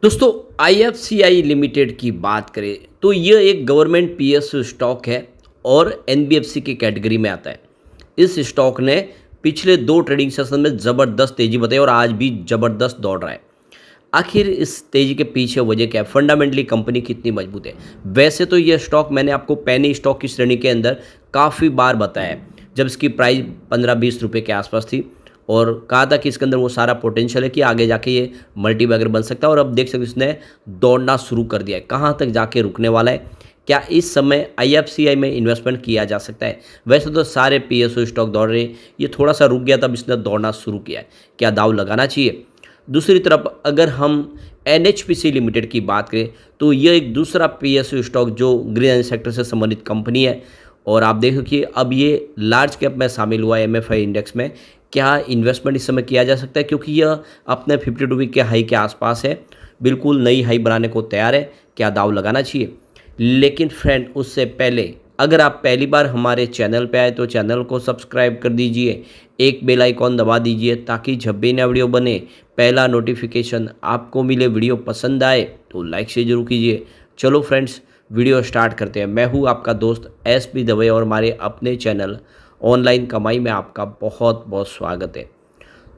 दोस्तों, IFCI limited की बात करें तो यह एक गवर्नमेंट पीएसयू स्टॉक है और एनबीएफसी की कैटेगरी में आता है। इस स्टॉक ने पिछले 2 ट्रेडिंग सेशन में ज़बरदस्त तेज़ी बताई और आज भी ज़बरदस्त दौड़ रहा है। आखिर इस तेज़ी के पीछे वजह क्या है? फंडामेंटली कंपनी कितनी मजबूत है? वैसे तो यह स्टॉक मैंने आपको पेनी स्टॉक की श्रेणी के अंदर काफ़ी बार बताया है, जब इसकी प्राइस 15-20 रुपये के आसपास थी और कहा था कि इसके अंदर वो सारा पोटेंशियल है कि आगे जाके ये मल्टीबैगर बन सकता है। और अब देख सकते हो इसने दौड़ना शुरू कर दिया है। कहाँ तक जाके रुकने वाला है? क्या इस समय आईएफसीआई में इन्वेस्टमेंट किया जा सकता है? वैसे तो सारे पीएसयू स्टॉक दौड़ रहे हैं, ये थोड़ा सा रुक गया तब इसने दौड़ना शुरू किया है। क्या दाव लगाना चाहिए? दूसरी तरफ अगर हम एनएचपीसी लिमिटेड की बात करें तो यह एक दूसरा पीएसयू स्टॉक जो ग्रीन एनर्जी सेक्टर से संबंधित कंपनी है और आप देखो कि अब ये लार्ज कैप में शामिल हुआ है एमएफआई इंडेक्स में। क्या इन्वेस्टमेंट इस समय किया जा सकता है? क्योंकि यह अपने 52 वीक के हाई के आसपास है, बिल्कुल नई हाई बनाने को तैयार है। क्या दाव लगाना चाहिए? लेकिन फ्रेंड, उससे पहले अगर आप पहली बार हमारे चैनल पे आए तो चैनल को सब्सक्राइब कर दीजिए, एक बेल आइकॉन दबा दीजिए ताकि जब भी नया वीडियो बने पहला नोटिफिकेशन आपको मिले। वीडियो पसंद आए तो लाइक शेयर जरूर कीजिए। चलो फ्रेंड्स, वीडियो स्टार्ट करते हैं। मैं हूँ आपका दोस्त एसपी दवे और हमारे अपने चैनल ऑनलाइन कमाई में आपका बहुत बहुत स्वागत है।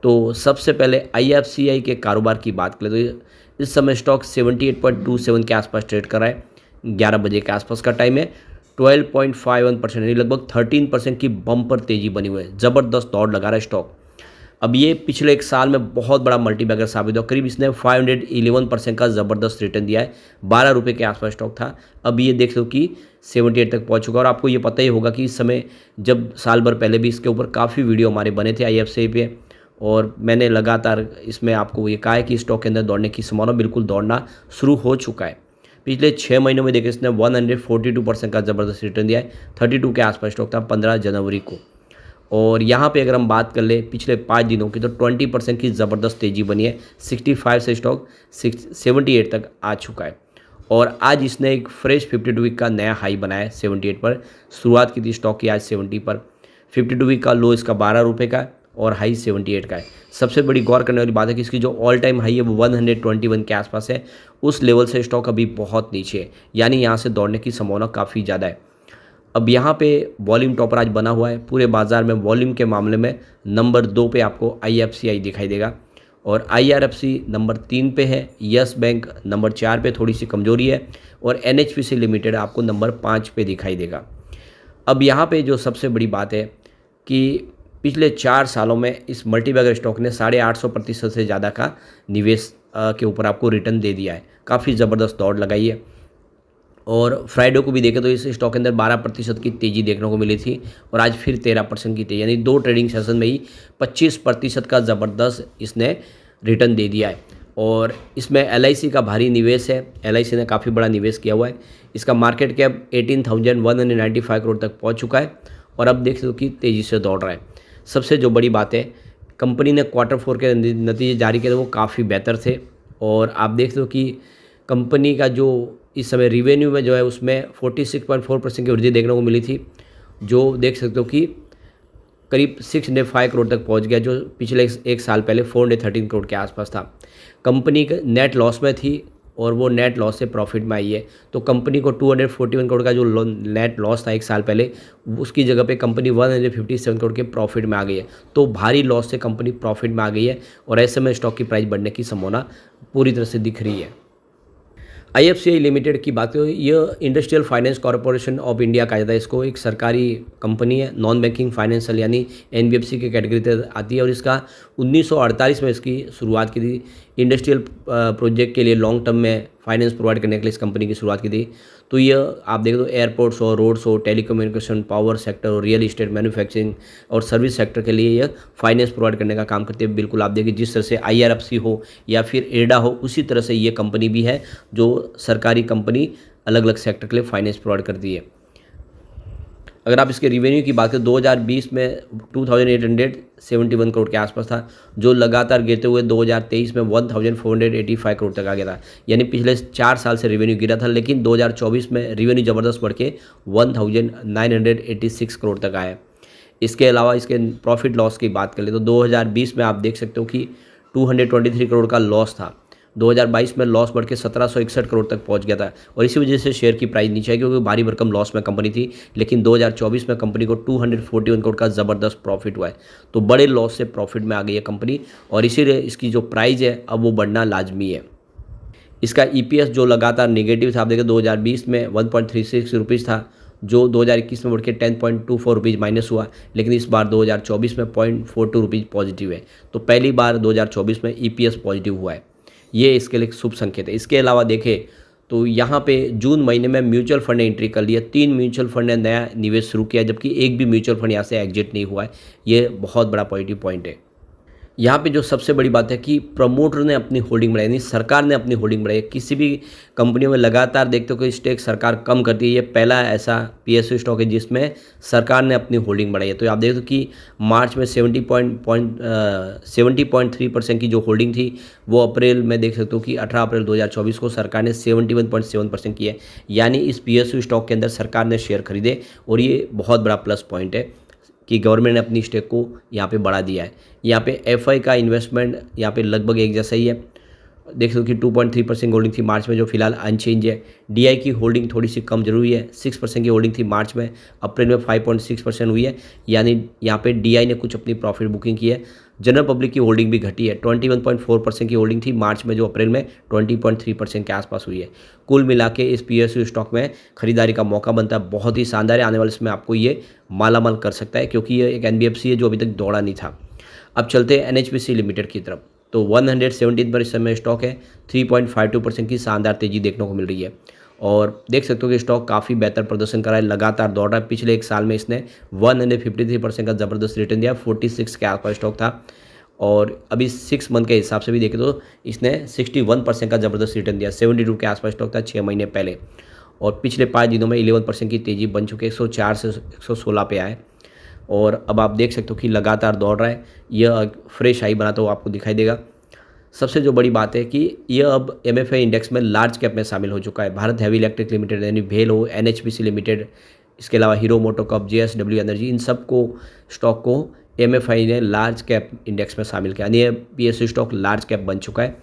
तो सबसे पहले आईएफसीआई के कारोबार की बात करें तो इस समय स्टॉक 78.27 के आसपास ट्रेड कर रहा है। 11 बजे के आसपास का टाइम है। 12.51% यानी लगभग 13% की बम्पर तेजी बनी हुई है। ज़बरदस्त दौड़ लगा रहा है स्टॉक। अब ये पिछले 1 साल में बहुत बड़ा मल्टीबैगर साबित हुआ। करीब इसने 511% का ज़बरदस्त रिटर्न दिया है। 12 रुपये के आसपास स्टॉक था, अब ये देख लो कि 78 तक पहुंच चुका। और आपको ये पता ही होगा कि इस समय जब साल भर पहले भी इसके ऊपर काफ़ी वीडियो हमारे बने थे आईएफसीआई पे और मैंने लगातार इसमें आपको ये कहा है कि स्टॉक के अंदर दौड़ने की संभावना बिल्कुल दौड़ना शुरू हो चुका है। पिछले 6 महीनों में देखिए इसने 142% का ज़बरदस्त रिटर्न दिया है। 32 के आसपास स्टॉक था 15 जनवरी को। और यहाँ पे अगर हम बात कर ले पिछले 5 दिनों की तो 20% की ज़बरदस्त तेज़ी बनी है। 65 से स्टॉक 78 तक आ चुका है और आज इसने एक फ्रेश 52 वीक का नया हाई बनाया है 78 पर। शुरुआत की थी स्टॉक की आज 70 पर। 52 वीक का लो इसका 12 रुपये का है और हाई 78 का है। सबसे बड़ी गौर करने वाली बात है कि इसकी जो ऑल टाइम हाई है वो 121 के आसपास है। उस लेवल से स्टॉक अभी बहुत नीचे है, यानी यहाँ से दौड़ने की संभावना काफ़ी ज़्यादा है। अब यहाँ पे वॉल्यूम टॉपर आज बना हुआ है पूरे बाजार में। वॉल्यूम के मामले में नंबर 2 पे आपको आईएफसीआई दिखाई देगा और आईआरएफसी नंबर 3 पे है। यस बैंक नंबर 4 पे थोड़ी सी कमजोरी है और एनएचपीसी लिमिटेड आपको नंबर 5 पे दिखाई देगा। अब यहाँ पे जो सबसे बड़ी बात है कि पिछले 4 सालों में इस मल्टीबैगर स्टॉक ने 850% से ज़्यादा का निवेश के ऊपर आपको रिटर्न दे दिया है। काफ़ी ज़बरदस्त दौड़ लगाई है और फ्राइडे को भी देखें तो इस स्टॉक के अंदर 12% की तेज़ी देखने को मिली थी और आज फिर 13% की तेज़ी, यानी 2 ट्रेडिंग सेशन में ही 25% का ज़बरदस्त इसने रिटर्न दे दिया है। और इसमें एलआईसी का भारी निवेश है। एलआईसी ने काफ़ी बड़ा निवेश किया हुआ है। इसका मार्केट कैप 18,195 करोड़ तक पहुँच चुका है और अब देख लो कि तेज़ी से दौड़ रहा है। सबसे जो बड़ी बात है, कंपनी ने Q4 के नतीजे जारी किए थे वो काफ़ी बेहतर थे और आप देख लो कि कंपनी का जो इस समय रिवेन्यू में जो है उसमें 46.4% की वृद्धि देखने को मिली थी, जो देख सकते हो कि करीब 605 करोड़ तक पहुंच गया, जो पिछले 1 साल पहले 413 करोड़ के आसपास था। कंपनी नेट लॉस में थी और वो नेट लॉस से प्रॉफिट में आई है। तो कंपनी को 241 करोड़ का जो नेट लॉस था 1 साल पहले, उसकी जगह पे कंपनी 157 करोड़ के प्रॉफिट में आ गई है। तो भारी लॉस से कंपनी प्रॉफिट में आ गई है और ऐसे में स्टॉक की प्राइस बढ़ने की संभावना पूरी तरह से दिख रही है। आईएफसीआई लिमिटेड की बात करें, यह industrial finance corporation of India कहा जाता है इसको। एक सरकारी कंपनी है, नॉन बैंकिंग फाइनेंशियल यानी एनबीएफसी की कैटेगरी तक आती है और इसका 1948 में इसकी शुरुआत की थी। इंडस्ट्रियल प्रोजेक्ट के लिए लॉन्ग टर्म में फाइनेंस प्रोवाइड करने के लिए इस कंपनी की शुरुआत की थी। तो यह आप देख दो एयरपोर्ट्स हो, रोड्स हो, टेलीकम्युनिकेशन, पावर सेक्टर और रियल इस्टेट, मैन्युफैक्चरिंग और सर्विस सेक्टर के लिए यह फाइनेंस प्रोवाइड करने का काम करती है। बिल्कुल आप देखिए जिस तरह से आईआरएफसी हो या फिर एडा हो, उसी तरह से ये कंपनी भी है जो सरकारी कंपनी अलग अलग सेक्टर के लिए फाइनेंस प्रोवाइड करती है। अगर आप इसके रिवेन्यू की बात करें 2020 में 2871 करोड़ के आसपास था, जो लगातार गिरते हुए 2023 में 1485 करोड़ तक आ गया था। यानी पिछले 4 साल से रिवेन्यू गिरा था, लेकिन 2024 में रिवेन्यू ज़बरदस्त बढ़ के 1986 करोड़ तक आया। इसके अलावा इसके प्रॉफिट लॉस की बात कर ले तो 2020 में आप देख सकते हो कि 223 करोड़ का लॉस था 2022 में लॉस बढ़ के 1761 करोड़ तक पहुंच गया था और इसी वजह से शेयर की प्राइस नीचे आई क्योंकि भारी भरकम लॉस में कंपनी थी। लेकिन 2024 में कंपनी को 241 करोड़ का ज़बरदस्त प्रॉफिट हुआ है। तो बड़े लॉस से प्रॉफिट में आ गई है कंपनी और इसीलिए इसकी जो प्राइस है अब वो बढ़ना लाजमी है। इसका ईपीएस जो लगातार नेगेटिव था, आप देखें 2020 में 1.36 रुपीज़ था, जो 2021 में बढ़ के 10.24 रुपीज़ माइनस हुआ, लेकिन इस बार 2024 में 0.42 रुपीज़ पॉजिटिव है। तो पहली बार 2024 में ईपीएस पॉजिटिव हुआ है, ये इसके लिए शुभ संकेत है। इसके अलावा देखें तो यहाँ पे जून महीने में म्यूचुअल फंड ने एंट्री कर लिया, 3 म्यूचुअल फंड ने नया निवेश शुरू किया, जबकि एक भी म्यूचुअल फंड यहाँ से एग्जिट नहीं हुआ है। ये बहुत बड़ा पॉजिटिव पॉइंट है। यहाँ पे जो सबसे बड़ी बात है कि प्रमोटर ने अपनी होल्डिंग बढ़ाई, यानी सरकार ने अपनी होल्डिंग बढ़ाई। किसी भी कंपनियों में लगातार देखते हो कि स्टेक सरकार कम करती है, ये पहला ऐसा पीएसयू स्टॉक है जिसमें सरकार ने अपनी होल्डिंग बढ़ाई है। तो आप देखते हो कि मार्च में 70.3% की जो होल्डिंग थी वो अप्रैल में देख सकते हो कि 18 अप्रैल 2024 को सरकार ने 71.7% की है, यानी इस पीएसयू स्टॉक के अंदर सरकार ने शेयर खरीदे और ये बहुत बड़ा प्लस पॉइंट है कि गवर्नमेंट ने अपनी स्टेक को यहाँ पे बढ़ा दिया है। यहाँ पे एफआई का इन्वेस्टमेंट यहाँ पे लगभग एक जैसा ही है, देख सकते हो कि 2.3% होल्डिंग थी मार्च में, जो फिलहाल अनचेंज है। डीआई की होल्डिंग थोड़ी सी कम जरूरी है, 6% की होल्डिंग थी मार्च में, अप्रैल में 5.6% हुई है, यानी यहाँ पे डीआई ने कुछ अपनी प्रॉफिट बुकिंग की है। जनरल पब्लिक की होल्डिंग भी घटी है, 21.4% की होल्डिंग थी मार्च में, जो अप्रैल में 20.3% के आसपास हुई है। कुल मिला के इस पीएसयू स्टॉक में खरीदारी का मौका बनता है, बहुत ही शानदार है। आने वाले समय आपको ये मालामाल कर सकता है क्योंकि ये एक एनबीएफसी है जो अभी तक दौड़ा नहीं था। अब चलते हैं एनएचपीसी लिमिटेड की तरफ। तो 117 पर इस समय स्टॉक है, 3.52% की शानदार तेजी देखने को मिल रही है और देख सकते हो कि स्टॉक काफ़ी बेहतर प्रदर्शन कर रहा है, लगातार दौड़ रहा है। पिछले एक साल में इसने 153% का ज़बरदस्त रिटर्न दिया, 46 के आसपास स्टॉक था और अभी 6 मंथ के हिसाब से भी देखें तो इसने 61% का ज़बरदस्त रिटर्न दिया, 72 के आसपास स्टॉक था 6 महीने पहले और पिछले 5 दिनों में 11% की तेज़ी बन चुकी है, 104 से 116 पे आए और अब आप देख सकते हो कि लगातार दौड़ रहा है। यह फ्रेश हाई बनाता हुआ आपको दिखाई देगा। सबसे जो बड़ी बात है कि यह अब एमएफआई इंडेक्स में लार्ज कैप में शामिल हो चुका है। भारत हैवी इलेक्ट्रिक लिमिटेड यानी भेल हो, एनएचपीसी लिमिटेड, इसके अलावा हीरो मोटोकॉर्प, जेएसडब्ल्यू एनर्जी, इन सब को स्टॉक को एमएफआई ने लार्ज कैप इंडेक्स में शामिल किया, यानी पीएसयू स्टॉक लार्ज कैप बन चुका है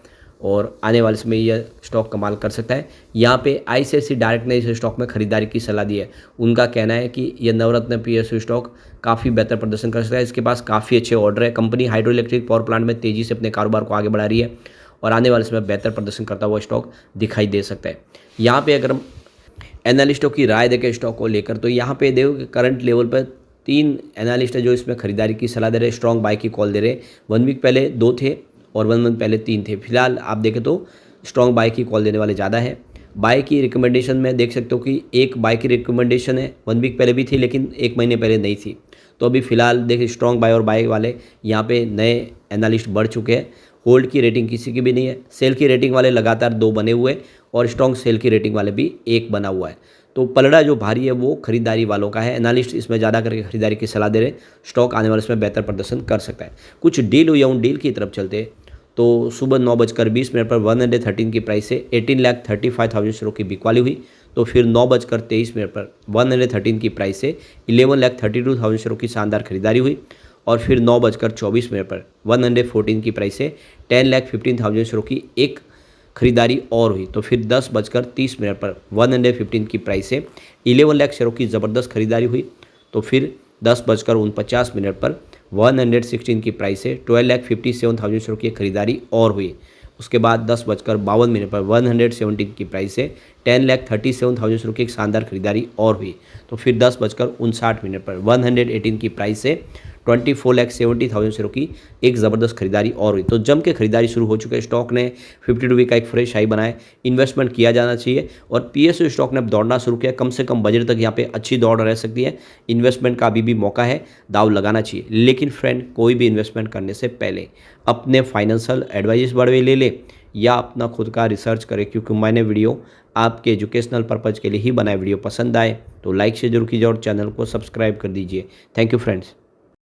और आने वाले समय यह स्टॉक कमाल कर सकता है। यहाँ पे आईसीआईसीआई डायरेक्ट ने इस स्टॉक में खरीदारी की सलाह दी है। उनका कहना है कि यह नवरत्न पीएसयू स्टॉक काफ़ी बेहतर प्रदर्शन कर सकता है, इसके पास काफ़ी अच्छे ऑर्डर है। Company hydro electric power plant में तेज़ी से अपने कारोबार को आगे बढ़ा रही है और आने वाले समय बेहतर प्रदर्शन करता हुआ स्टॉक दिखाई दे सकता है। यहाँ पर अगर हम एनालिस्टों की राय देखें स्टॉक को लेकर तो यहाँ पे देखो कि करंट लेवल पर 3 एनालिस्ट है जो इसमें खरीदारी की सलाह दे रहे हैं, स्ट्रॉन्ग बाय की कॉल दे रहे हैं। 1 वीक पहले 2 थे और 1 मंथ पहले 3 थे। फिलहाल आप देखें तो स्ट्रॉन्ग बाय की कॉल देने वाले ज़्यादा है। बाय की रिकमेंडेशन में देख सकते हो कि एक बाय की रिकमेंडेशन है, 1 वीक पहले भी थी लेकिन 1 महीने पहले नहीं थी। तो अभी फिलहाल देखिए स्ट्रॉन्ग बाय और बाय वाले यहाँ पे नए एनालिस्ट बढ़ चुके हैं। होल्ड की रेटिंग किसी की भी नहीं है, सेल की रेटिंग वाले लगातार 2 बने हुए और स्ट्रॉन्ग सेल की रेटिंग वाले भी 1 बना हुआ है। तो पलड़ा जो भारी है वो खरीदारी वालों का है। एनालिस्ट इसमें ज़्यादा करके खरीदारी की सलाह दे रहे हैं। स्टॉक आने वाले इसमें बेहतर प्रदर्शन कर सकता है। कुछ डील हुई है, उन डील की तरफ चलते हैं। तो सुबह 9:20 पर 113 की प्राइस से 18,35,000 शेयरों की बिकवाली हुई। तो फिर 9:23 पर 113 की प्राइस से 11,32,000 शेयरों की शानदार खरीदारी हुई और फिर 9:24 पर 114 की प्राइस से 10,15,000 शेयरों की एक खरीदारी और हुई। तो फिर 10:30 पर 115 की प्राइस से 11 लाख शेयरों की ज़बरदस्त खरीदारी हुई। तो फिर 10:49 पर 116 की प्राइस से 12,57,000 शेयरों की खरीदारी और हुई। उसके बाद 10:52 पर 117 की प्राइस से 10,37,000 शेयरों की एक शानदार खरीदारी और हुई। तो फिर 10:59 पर 118 की प्राइस से 24,70,000 शेयरों की एक ज़बरदस्त खरीदारी और हुई। तो जम के खरीदारी शुरू हो चुके स्टॉक ने 52 वीक का एक फ्रेश हाई बनाया। इन्वेस्टमेंट किया जाना चाहिए और पीएसयू स्टॉक ने अब दौड़ना शुरू किया, कम से कम बजट तक यहाँ पे अच्छी दौड़ रह सकती है। इन्वेस्टमेंट का अभी भी मौका है, दाव लगाना चाहिए। लेकिन फ्रेंड, कोई भी इन्वेस्टमेंट करने से पहले अपने फाइनेंशियल एडवाइस बढ़वे ले या अपना खुद का रिसर्च करें, क्योंकि मैंने वीडियो आपके एजुकेशनल पर्पज़ के लिए ही बनाए। वीडियो पसंद आए तो लाइक से जरूर कीजिए और चैनल को सब्सक्राइब कर दीजिए। Thank you friends.